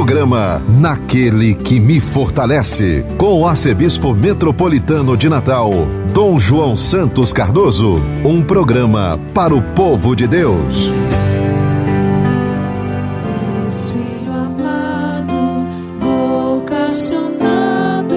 Programa Naquele que me fortalece, com o arcebispo metropolitano de Natal, Dom João Santos Cardoso. Um programa para o povo de Deus. Filho amado, vocacionado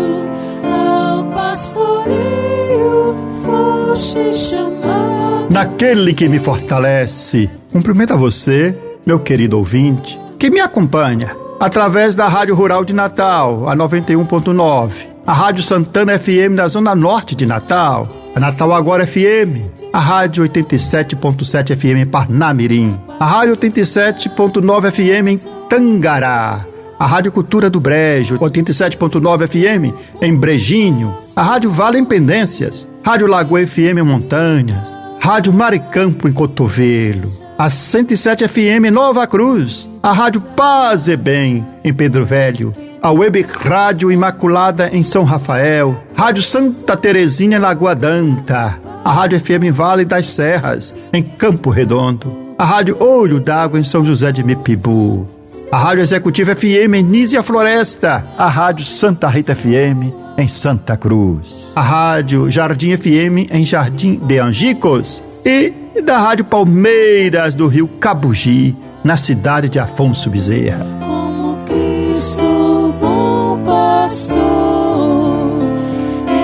ao pastoreio, foste chamado. Naquele que me fortalece. Cumprimento a você, meu querido ouvinte, que me acompanha através da Rádio Rural de Natal, a 91.9, a Rádio Santana FM da Zona Norte de Natal, a Natal Agora FM, a Rádio 87.7 FM em Parnamirim, a Rádio 87.9 FM em Tangará, a Rádio Cultura do Brejo, 87.9 FM em Brejinho, a Rádio Vale em Pendências, Rádio Lagoa FM em Montanhas, Rádio Maricampo em Cotovelo, a 107 FM em Nova Cruz, a Rádio Paz e Bem em Pedro Velho, a Web Rádio Imaculada em São Rafael, Rádio Santa Terezinha em Lagoa Danta, a Rádio FM Vale das Serras em Campo Redondo, a Rádio Olho d'Água em São José de Mipibu, a Rádio Executiva FM em Nísia Floresta, a Rádio Santa Rita FM em Santa Cruz, a Rádio Jardim FM em Jardim de Angicos e da Rádio Palmeiras do Rio Cabugi, na cidade de Afonso Bezerra. Como Cristo, bom pastor,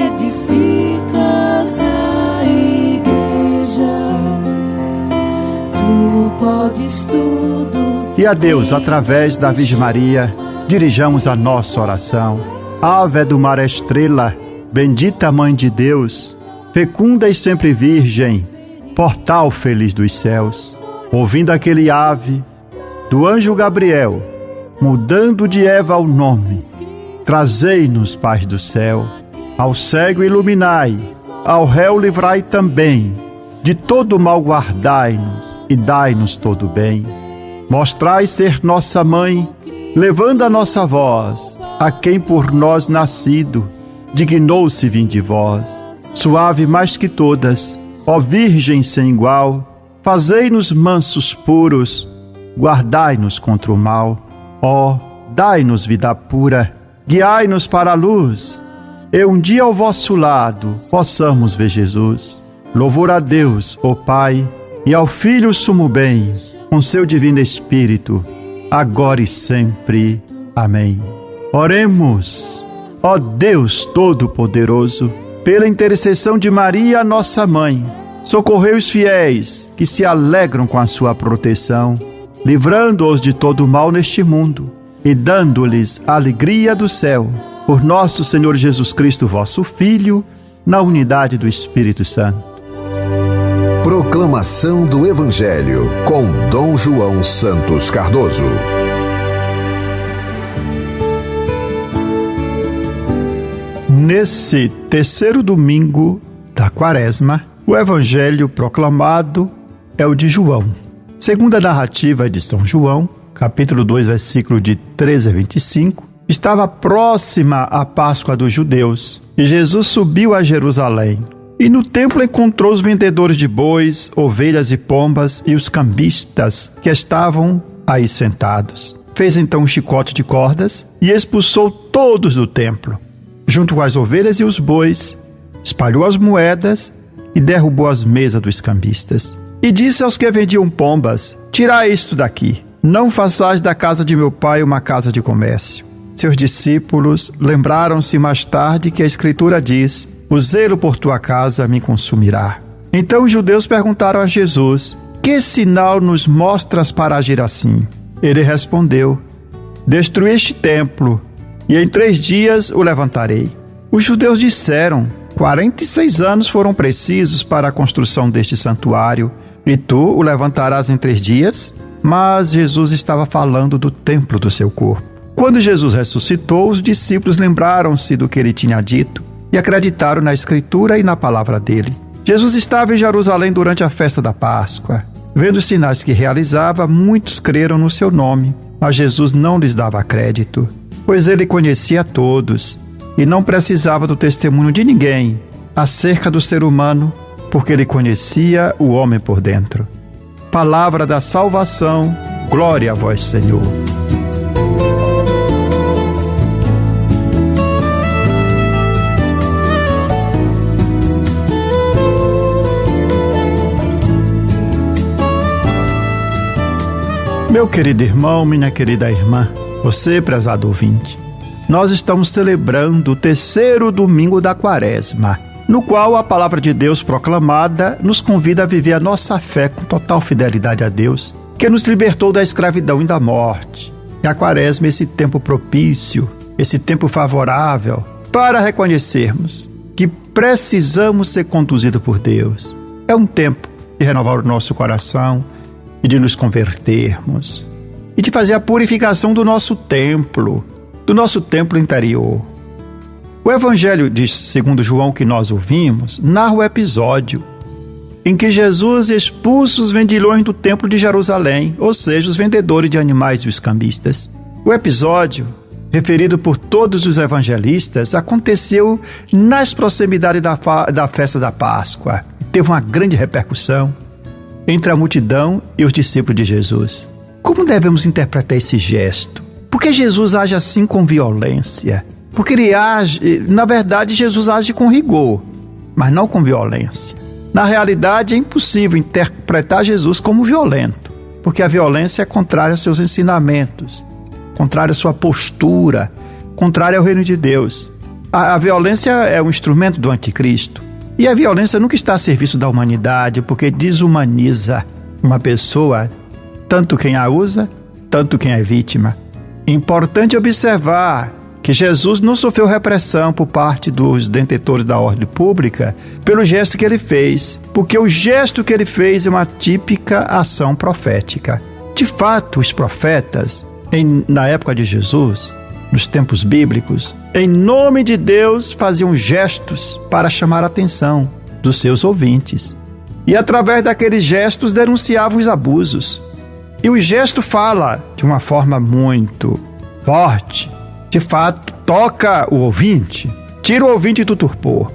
edificas a igreja, tu podes tudo. E a Deus, através da Virgem Maria, dirijamos a nossa oração. Ave do mar estrela, bendita Mãe de Deus, fecunda e sempre virgem, portal feliz dos céus, ouvindo aquele ave do anjo Gabriel, mudando de Eva o nome, trazei-nos paz do céu, ao cego iluminai, ao réu livrai também, de todo mal guardai-nos e dai-nos todo bem. Mostrai ser nossa mãe, levando a nossa voz, a quem por nós nascido, dignou-se vir de vós, suave mais que todas, ó Virgem sem igual, fazei-nos mansos puros, guardai-nos contra o mal. Ó, dai-nos vida pura, guiai-nos para a luz, e um dia ao vosso lado possamos ver Jesus. Louvor a Deus, ó Pai, e ao Filho sumo bem, com seu divino Espírito, agora e sempre. Amém. Oremos. Ó Deus Todo-Poderoso, pela intercessão de Maria, nossa Mãe, socorrei os fiéis que se alegram com a sua proteção, livrando-os de todo mal neste mundo e dando-lhes a alegria do céu. Por nosso Senhor Jesus Cristo, vosso Filho, na unidade do Espírito Santo. Proclamação do Evangelho com Dom João Santos Cardoso. Nesse terceiro domingo da Quaresma, o Evangelho proclamado é o de João. Segundo a narrativa de São João, capítulo 2, versículo de 13 a 25, estava próxima a Páscoa dos judeus e Jesus subiu a Jerusalém. E no templo encontrou os vendedores de bois, ovelhas e pombas e os cambistas que estavam aí sentados. Fez então um chicote de cordas e expulsou todos do templo. Junto com as ovelhas e os bois, espalhou as moedas e derrubou as mesas dos cambistas. E disse aos que vendiam pombas: tirai isto daqui, não façais da casa de meu pai uma casa de comércio. Seus discípulos lembraram-se mais tarde que a Escritura diz: o zelo por tua casa me consumirá. Então os judeus perguntaram a Jesus: que sinal nos mostras para agir assim? Ele respondeu: destruí este templo, e em 3 dias o levantarei. Os judeus disseram: 46 anos foram precisos para a construção deste santuário, e tu o levantarás em 3 dias? Mas Jesus estava falando do templo do seu corpo. Quando Jesus ressuscitou, os discípulos lembraram-se do que ele tinha dito e acreditaram na Escritura e na palavra dele. Jesus estava em Jerusalém durante a festa da Páscoa. Vendo os sinais que realizava, muitos creram no seu nome, mas Jesus não lhes dava crédito, pois ele conhecia todos e não precisava do testemunho de ninguém acerca do ser humano, porque ele conhecia o homem por dentro. Palavra da salvação, glória a vós, Senhor. Meu querido irmão, minha querida irmã, você, prezado ouvinte, nós estamos celebrando o terceiro domingo da Quaresma, no qual a palavra de Deus proclamada nos convida a viver a nossa fé com total fidelidade a Deus, que nos libertou da escravidão e da morte. E a Quaresma é esse tempo propício, esse tempo favorável para reconhecermos que precisamos ser conduzidos por Deus. É um tempo de renovar o nosso coração e de nos convertermos e de fazer a purificação do nosso templo interior. O Evangelho de segundo João que nós ouvimos narra o episódio em que Jesus expulsa os vendilhões do templo de Jerusalém, ou seja, os vendedores de animais e os cambistas. O episódio, referido por todos os evangelistas, aconteceu nas proximidades da festa da Páscoa. Teve uma grande repercussão entre a multidão e os discípulos de Jesus. Como devemos interpretar esse gesto? Por que Jesus age assim com violência? Porque ele age, na verdade, Jesus age com rigor, mas não com violência. Na realidade, é impossível interpretar Jesus como violento, porque a violência é contrária aos seus ensinamentos, contrária à sua postura, contrária ao reino de Deus. A violência é um instrumento do anticristo. E a violência nunca está a serviço da humanidade, porque desumaniza uma pessoa, tanto quem a usa, tanto quem é vítima. Importante observar que Jesus não sofreu repressão por parte dos detentores da ordem pública pelo gesto que ele fez, porque o gesto que ele fez é uma típica ação profética. De fato, os profetas, na época de Jesus, nos tempos bíblicos, em nome de Deus, faziam gestos para chamar a atenção dos seus ouvintes. E através daqueles gestos denunciavam os abusos. E o gesto fala de uma forma muito forte. De fato, toca o ouvinte, tira o ouvinte do torpor.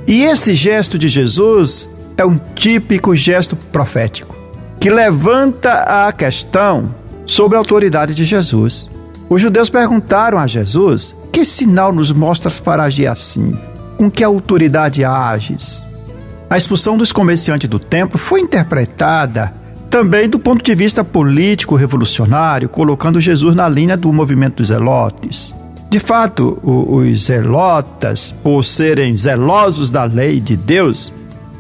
E esse gesto de Jesus é um típico gesto profético, que levanta a questão sobre a autoridade de Jesus. Os judeus perguntaram a Jesus: que sinal nos mostras para agir assim? Com que autoridade ages? A expulsão dos comerciantes do templo foi interpretada também do ponto de vista político revolucionário, colocando Jesus na linha do movimento dos zelotes. De fato, os zelotas, por serem zelosos da lei de Deus,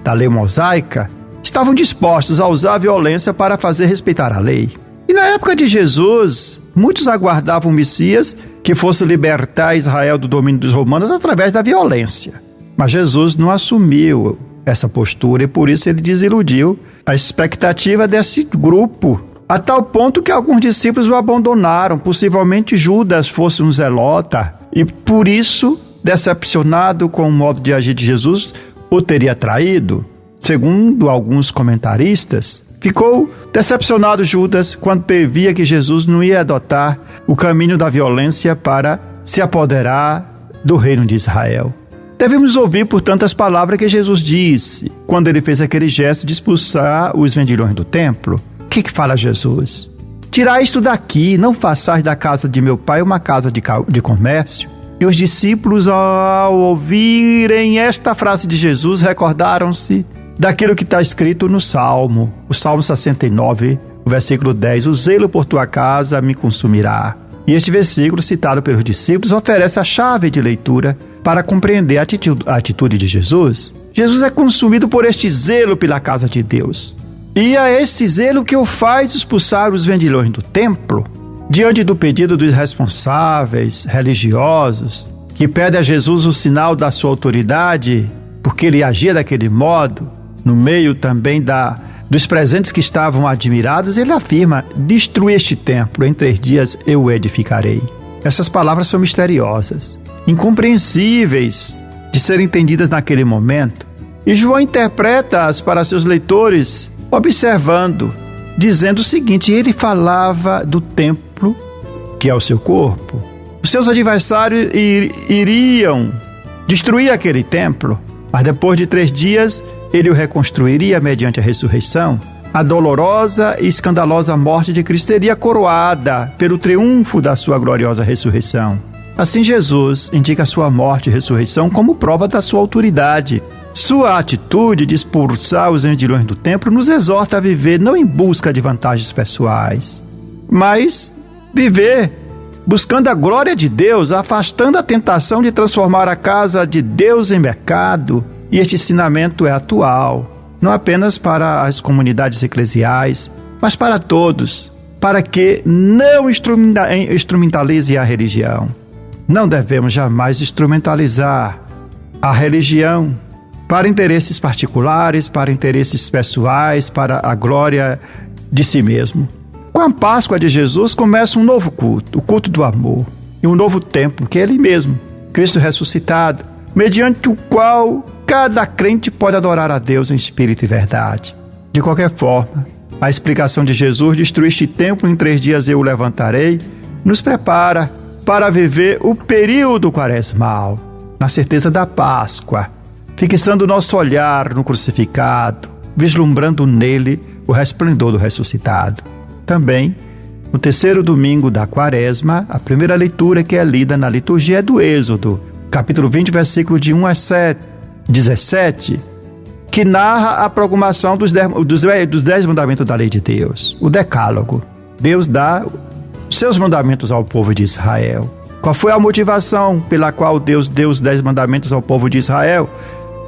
da lei mosaica, estavam dispostos a usar a violência para fazer respeitar a lei. E na época de Jesus, muitos aguardavam o Messias que fosse libertar Israel do domínio dos romanos através da violência. Mas Jesus não assumiu essa postura e por isso ele desiludiu a expectativa desse grupo, a tal ponto que alguns discípulos o abandonaram. Possivelmente Judas fosse um zelota e por isso, decepcionado com o modo de agir de Jesus, o teria traído. Segundo alguns comentaristas, ficou decepcionado Judas quando via que Jesus não ia adotar o caminho da violência para se apoderar do reino de Israel. Devemos ouvir, portanto, as palavras que Jesus disse quando ele fez aquele gesto de expulsar os vendilhões do templo. O que fala Jesus? Tirai isto daqui, não façais da casa de meu pai uma casa de comércio. E os discípulos, ao ouvirem esta frase de Jesus, recordaram-se daquilo que está escrito no Salmo, o Salmo 69, o versículo 10, o zelo por tua casa me consumirá. E este versículo, citado pelos discípulos, oferece a chave de leitura para compreender a atitude de Jesus. Jesus é consumido por este zelo pela casa de Deus. E é esse zelo que o faz expulsar os vendilhões do templo, diante do pedido dos responsáveis religiosos, que pedem a Jesus o sinal da sua autoridade, porque ele agia daquele modo, no meio também dos presentes que estavam admirados, ele afirma: destrui este templo, em 3 dias eu o edificarei. Essas palavras são misteriosas, incompreensíveis de serem entendidas naquele momento. E João interpreta-as para seus leitores, observando, dizendo o seguinte: ele falava do templo, que é o seu corpo. Os seus adversários iriam destruir aquele templo, mas depois de 3 dias ele o reconstruiria mediante a ressurreição. A dolorosa e escandalosa morte de Cristo seria coroada pelo triunfo da sua gloriosa ressurreição. Assim, Jesus indica a sua morte e ressurreição como prova da sua autoridade. Sua atitude de expulsar os vendilhões do templo nos exorta a viver não em busca de vantagens pessoais, mas viver buscando a glória de Deus, afastando a tentação de transformar a casa de Deus em mercado. E este ensinamento é atual, não apenas para as comunidades eclesiais, mas para todos, para que não instrumentalize a religião. Não devemos jamais instrumentalizar a religião para interesses particulares, para interesses pessoais, para a glória de si mesmo. Com a Páscoa de Jesus começa um novo culto, o culto do amor, e um novo tempo, que é Ele mesmo, Cristo ressuscitado, mediante o qual cada crente pode adorar a Deus em espírito e verdade. De qualquer forma, a explicação de Jesus, destruir este templo, em 3 dias eu o levantarei, nos prepara para viver o período quaresmal, na certeza da Páscoa, fixando nosso olhar no crucificado, vislumbrando nele o resplendor do ressuscitado. Também, no 3º domingo da Quaresma, a primeira leitura que é lida na liturgia é do Êxodo, capítulo 20, versículo de 1 a 17, que narra a proclamação dos 10 mandamentos da lei de Deus, o Decálogo. Deus dá seus mandamentos ao povo de Israel. Qual foi a motivação pela qual Deus deu os 10 mandamentos ao povo de Israel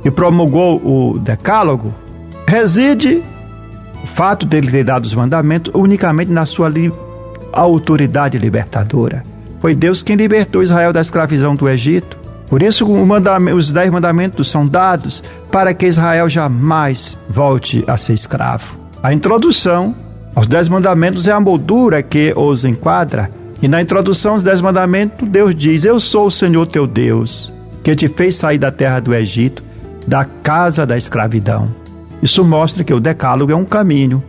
e promulgou o Decálogo? Reside o fato dele ter dado os mandamentos unicamente na sua autoridade libertadora. Foi Deus quem libertou Israel da escravidão do Egito. Por isso, os 10 mandamentos são dados para que Israel jamais volte a ser escravo. A introdução aos 10 mandamentos é a moldura que os enquadra. E na introdução aos 10 mandamentos, Deus diz: eu sou o Senhor teu Deus, que te fez sair da terra do Egito, da casa da escravidão. Isso mostra que o Decálogo é um caminho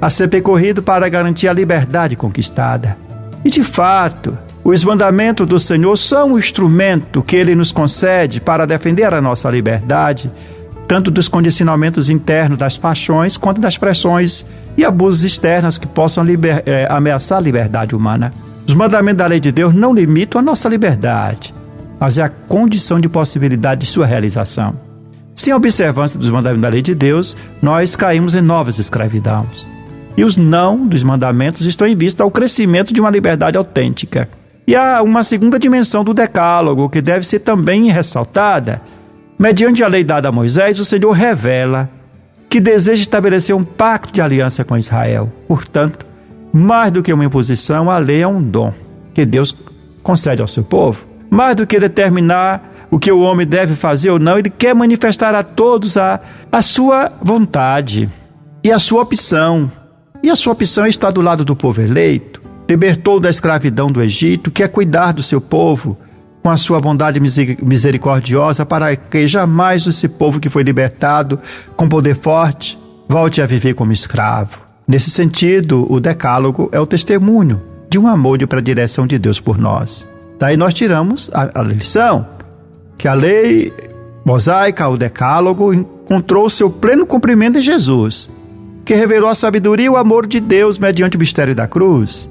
a ser percorrido para garantir a liberdade conquistada. E de fato, os mandamentos do Senhor são o instrumento que Ele nos concede para defender a nossa liberdade, tanto dos condicionamentos internos das paixões, quanto das pressões e abusos externos que possam ameaçar a liberdade humana. Os mandamentos da lei de Deus não limitam a nossa liberdade, mas é a condição de possibilidade de sua realização. Sem a observância dos mandamentos da lei de Deus, nós caímos em novas escravidões. E os não dos mandamentos estão em vista ao crescimento de uma liberdade autêntica. E há uma segunda dimensão do Decálogo, que deve ser também ressaltada. Mediante a lei dada a Moisés, o Senhor revela que deseja estabelecer um pacto de aliança com Israel. Portanto, mais do que uma imposição, a lei é um dom que Deus concede ao seu povo. Mais do que determinar o que o homem deve fazer ou não, Ele quer manifestar a todos a sua vontade e a sua opção. E a sua opção está do lado do povo eleito. Libertou da escravidão do Egito, quer cuidar do seu povo com a sua bondade misericordiosa, para que jamais esse povo que foi libertado com poder forte volte a viver como escravo. Nesse sentido, o Decálogo é o testemunho de um amor de predileção de Deus por nós. Daí nós tiramos a lição que a lei mosaica, o Decálogo, encontrou seu pleno cumprimento em Jesus, que revelou a sabedoria e o amor de Deus mediante o mistério da cruz.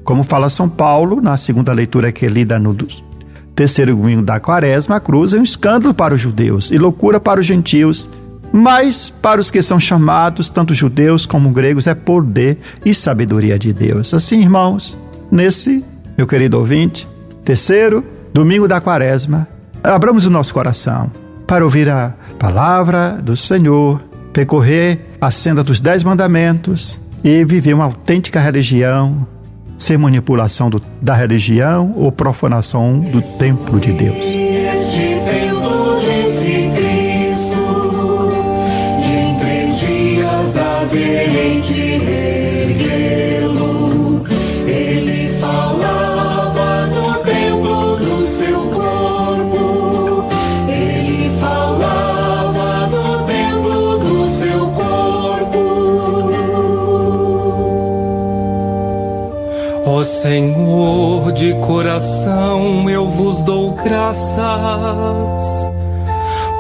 Como fala São Paulo, na segunda leitura que é lida no 3º domingo da Quaresma, a cruz é um escândalo para os judeus e loucura para os gentios, mas para os que são chamados, tanto judeus como gregos, é poder e sabedoria de Deus. Assim, irmãos, nesse, meu querido ouvinte, 3º domingo da Quaresma, abramos o nosso coração para ouvir a palavra do Senhor, percorrer a senda dos 10 mandamentos e viver uma autêntica religião, sem manipulação da religião ou profanação do templo de Deus. Este templo disse Cristo, e em 3 dias haverei de erguê-lo. Ele falava no templo do seu corpo, ele falava no templo do seu corpo. Ó Senhor, de coração eu vos dou graças,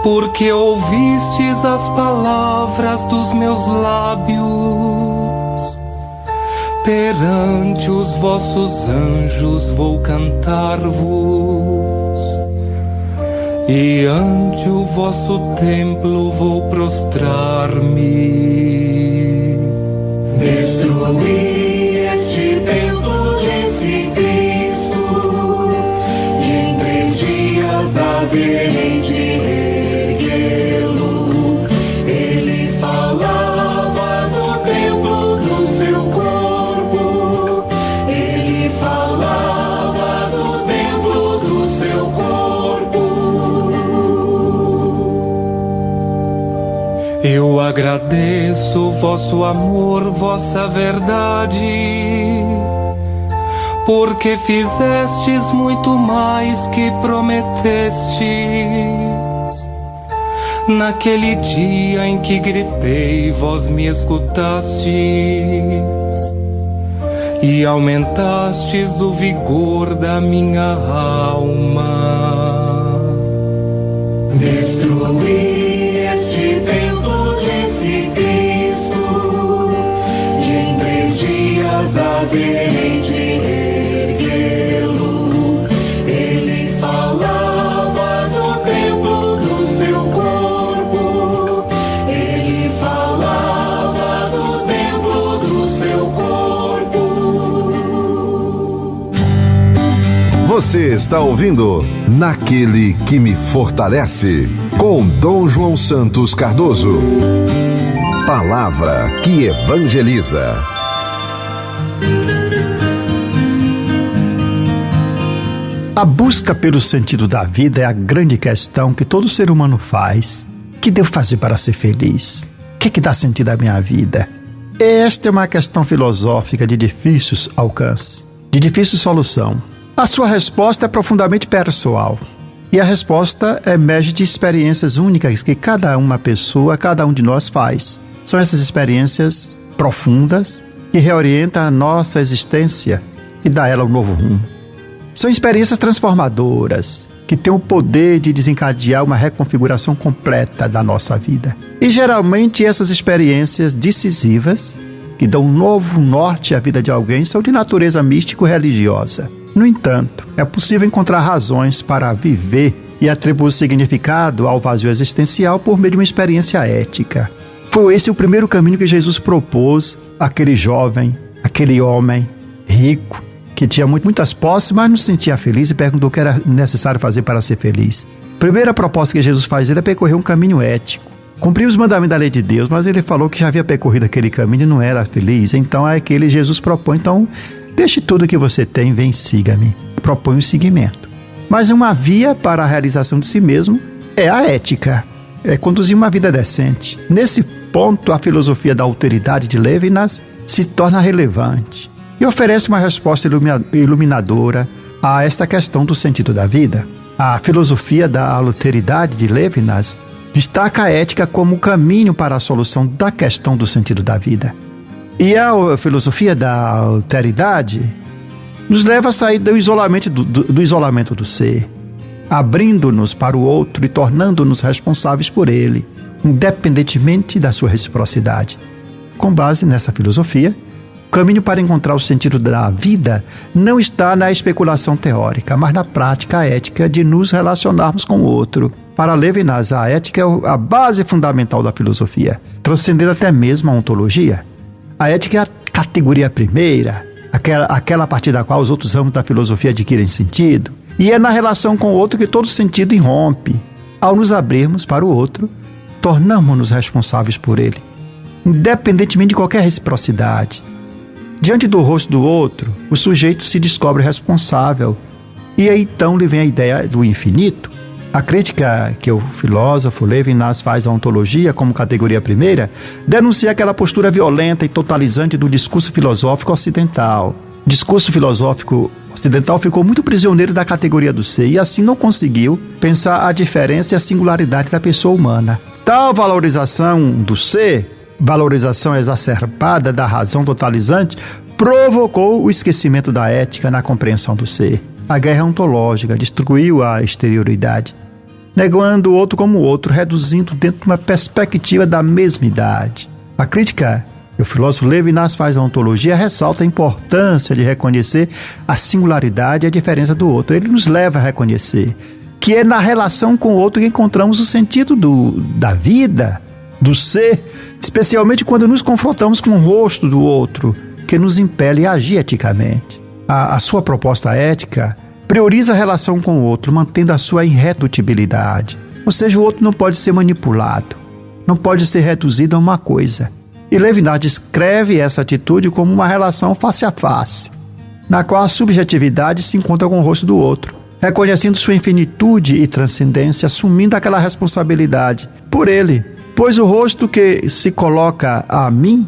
porque ouvistes as palavras dos meus lábios. Perante os vossos anjos vou cantar-vos, e ante o vosso templo vou prostrar-me. Destruí este templo haverem de erguê-lo. Ele falava no templo do seu corpo. Ele falava no templo do seu corpo. Eu agradeço vosso amor, vossa verdade, porque fizestes muito mais que prometestes. Naquele dia em que gritei, vós me escutastes e aumentastes o vigor da minha alma. Destruí este templo, disse Cristo, e em 3 dias haverei de erguê-lo. Ele falava no templo do seu corpo. Ele falava no templo do seu corpo. Você está ouvindo Naquele que me fortalece, com Dom João Santos Cardoso. Palavra que evangeliza. A busca pelo sentido da vida é a grande questão que todo ser humano faz. O que devo fazer para ser feliz? O que dá sentido à minha vida? Esta é uma questão filosófica de difícil alcance, de difícil solução. A sua resposta é profundamente pessoal. E a resposta emerge de experiências únicas que cada um de nós faz. São essas experiências profundas que reorientam a nossa existência e dá a ela um novo rumo. São experiências transformadoras que têm o poder de desencadear uma reconfiguração completa da nossa vida. E geralmente essas experiências decisivas, que dão um novo norte à vida de alguém, são de natureza místico-religiosa. No entanto, é possível encontrar razões para viver e atribuir significado ao vazio existencial por meio de uma experiência ética. Foi esse o primeiro caminho que Jesus propôs àquele jovem, aquele homem rico, que tinha muitas posses, mas não se sentia feliz e perguntou o que era necessário fazer para ser feliz. A primeira proposta que Jesus faz é percorrer um caminho ético. Cumpriu os mandamentos da lei de Deus, mas ele falou que já havia percorrido aquele caminho e não era feliz. Então é aquele Jesus propõe, então deixe tudo que você tem, vem, siga-me. Propõe o seguimento. Mas uma via para a realização de si mesmo é a ética, é conduzir uma vida decente. Nesse ponto, a filosofia da alteridade de Levinas se torna relevante e oferece uma resposta iluminadora a esta questão do sentido da vida. A filosofia da alteridade de Levinas destaca a ética como o caminho para a solução da questão do sentido da vida. E a filosofia da alteridade nos leva a sair do isolamento do ser, abrindo-nos para o outro e tornando-nos responsáveis por ele, independentemente da sua reciprocidade. Com base nessa filosofia, o caminho para encontrar o sentido da vida não está na especulação teórica, mas na prática ética de nos relacionarmos com o outro. Para Levinas, a ética é a base fundamental da filosofia, transcendendo até mesmo a ontologia. A ética é a categoria primeira, aquela a partir da qual os outros ramos da filosofia adquirem sentido. E é na relação com o outro que todo sentido irrompe. Ao nos abrirmos para o outro, tornamos-nos responsáveis por ele, independentemente de qualquer reciprocidade. Diante do rosto do outro, o sujeito se descobre responsável. E aí então lhe vem a ideia do infinito. A crítica que o filósofo Levinas faz à ontologia como categoria primeira denuncia aquela postura violenta e totalizante do discurso filosófico ocidental. O discurso filosófico ocidental ficou muito prisioneiro da categoria do ser e assim não conseguiu pensar a diferença e a singularidade da pessoa humana. Tal valorização do ser, valorização exacerbada da razão totalizante, provocou o esquecimento da ética na compreensão do ser. A guerra ontológica destruiu a exterioridade, negando o outro como o outro, reduzindo dentro de uma perspectiva da mesmidade. A crítica que o filósofo Levinas faz à ontologia ressalta a importância de reconhecer a singularidade e a diferença do outro. Ele nos leva a reconhecer que é na relação com o outro que encontramos o sentido da vida, do ser, especialmente quando nos confrontamos com o rosto do outro, que nos impele a agir eticamente. A sua proposta ética prioriza a relação com o outro, mantendo a sua irredutibilidade. Ou seja, o outro não pode ser manipulado, não pode ser reduzido a uma coisa. E Levinas descreve essa atitude como uma relação face a face, na qual a subjetividade se encontra com o rosto do outro, reconhecendo sua infinitude e transcendência, assumindo aquela responsabilidade por ele. Pois o rosto que se coloca a mim,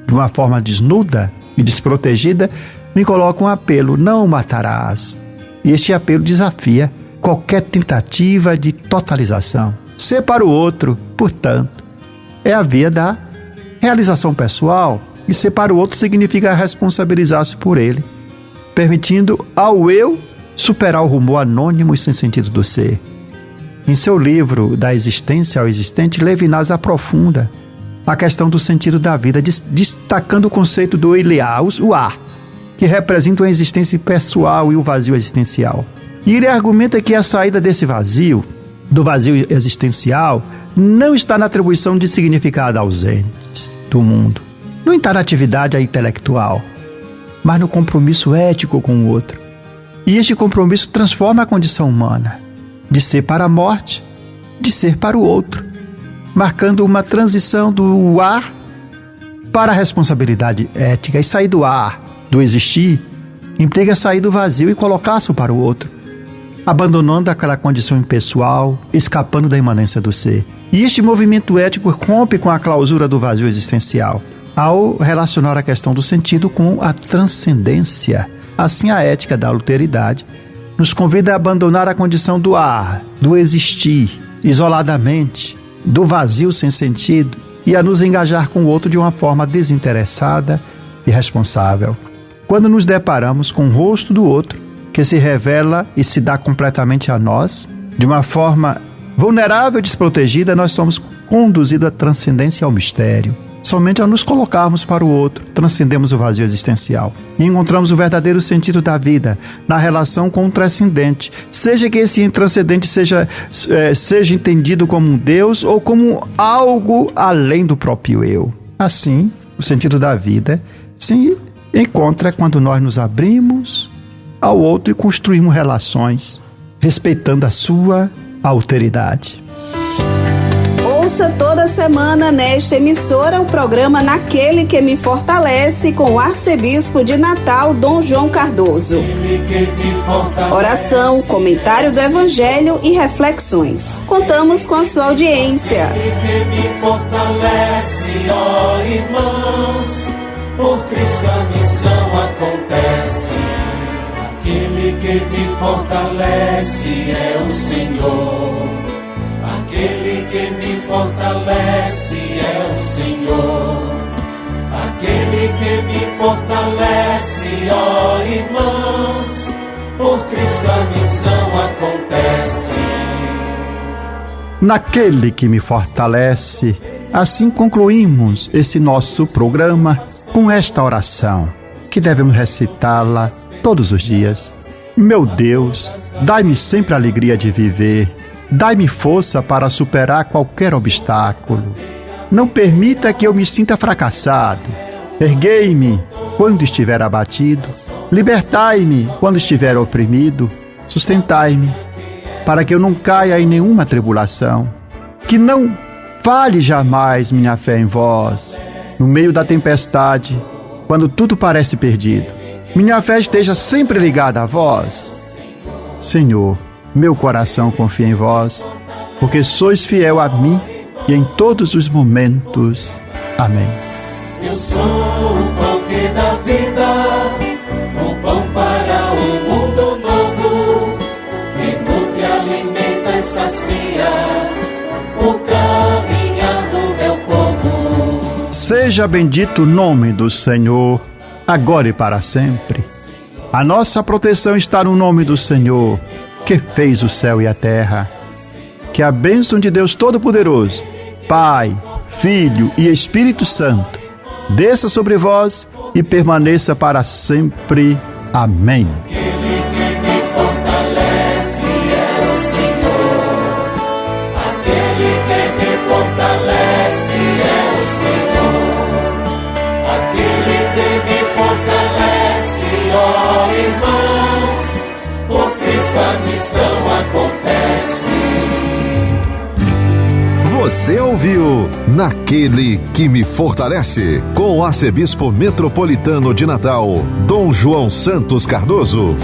de uma forma desnuda e desprotegida, me coloca um apelo: não o matarás. E este apelo desafia qualquer tentativa de totalização. Ser para o outro, portanto, é a via da realização pessoal, e ser para o outro significa responsabilizar-se por ele, permitindo ao eu superar o rumor anônimo e sem sentido do ser. Em seu livro Da Existência ao Existente, Levinas aprofunda a questão do sentido da vida, destacando o conceito do Iliaus, o ar, que representa a existência pessoal e o vazio existencial. E ele argumenta que a saída desse vazio, do vazio existencial, não está na atribuição de significado ausentes do mundo, não está na atividade intelectual, mas no compromisso ético com o outro. E este compromisso transforma a condição humana, de ser para a morte, de ser para o outro, marcando uma transição do ar para a responsabilidade ética. E sair do ar, do existir, implica sair do vazio e colocar-se para o outro, abandonando aquela condição impessoal, escapando da imanência do ser. E este movimento ético rompe com a clausura do vazio existencial, ao relacionar a questão do sentido com a transcendência. Assim, a ética da alteridade nos convida a abandonar a condição do ar, do existir, isoladamente, do vazio sem sentido, e a nos engajar com o outro de uma forma desinteressada e responsável. Quando nos deparamos com o rosto do outro, que se revela e se dá completamente a nós, de uma forma vulnerável e desprotegida, nós somos conduzidos à transcendência e ao mistério. Somente ao nos colocarmos para o outro, transcendemos o vazio existencial e encontramos o verdadeiro sentido da vida na relação com o transcendente, seja que esse transcendente seja entendido como um Deus ou como algo além do próprio eu. Assim, o sentido da vida se encontra quando nós nos abrimos ao outro e construímos relações, respeitando a sua alteridade. Ouça toda semana nesta emissora o programa Naquele que me fortalece, com o arcebispo de Natal, Dom João Cardoso. Oração, comentário do Evangelho e reflexões. Contamos com a sua audiência. Aquele que me fortalece, ó irmãos, por Cristo a missão acontece. Aquele que me fortalece é o Senhor. Aquele que me fortalece é o Senhor. Aquele que me fortalece, ó irmãos, por Cristo a missão acontece. Naquele que me fortalece, assim concluímos esse nosso programa com esta oração, que devemos recitá-la todos os dias. Meu Deus, dai-me sempre a alegria de viver. Dai-me força para superar qualquer obstáculo. Não permita que eu me sinta fracassado. Erguei-me quando estiver abatido. Libertai-me quando estiver oprimido. Sustentai-me para que eu não caia em nenhuma tribulação. Que não falhe jamais minha fé em vós. No meio da tempestade, quando tudo parece perdido, minha fé esteja sempre ligada a vós. Senhor, meu coração confia em vós, porque sois fiel a mim e em todos os momentos. Amém. Eu sou o pão que dá vida, o pão para um mundo novo, que nutre, alimenta e sacia o caminhar do meu povo. Seja bendito o nome do Senhor, agora e para sempre. A nossa proteção está no nome do Senhor, que fez o céu e a terra. Que a bênção de Deus Todo-Poderoso, Pai, Filho e Espírito Santo, desça sobre vós e permaneça para sempre. Amém. Aquele que me fortalece é o Senhor. Aquele que me fortalece é o Senhor. Aquele que me fortalece, ó irmãos, por Cristo Você ouviu Naquele que Me Fortalece, com o arcebispo metropolitano de Natal, Dom João Santos Cardoso.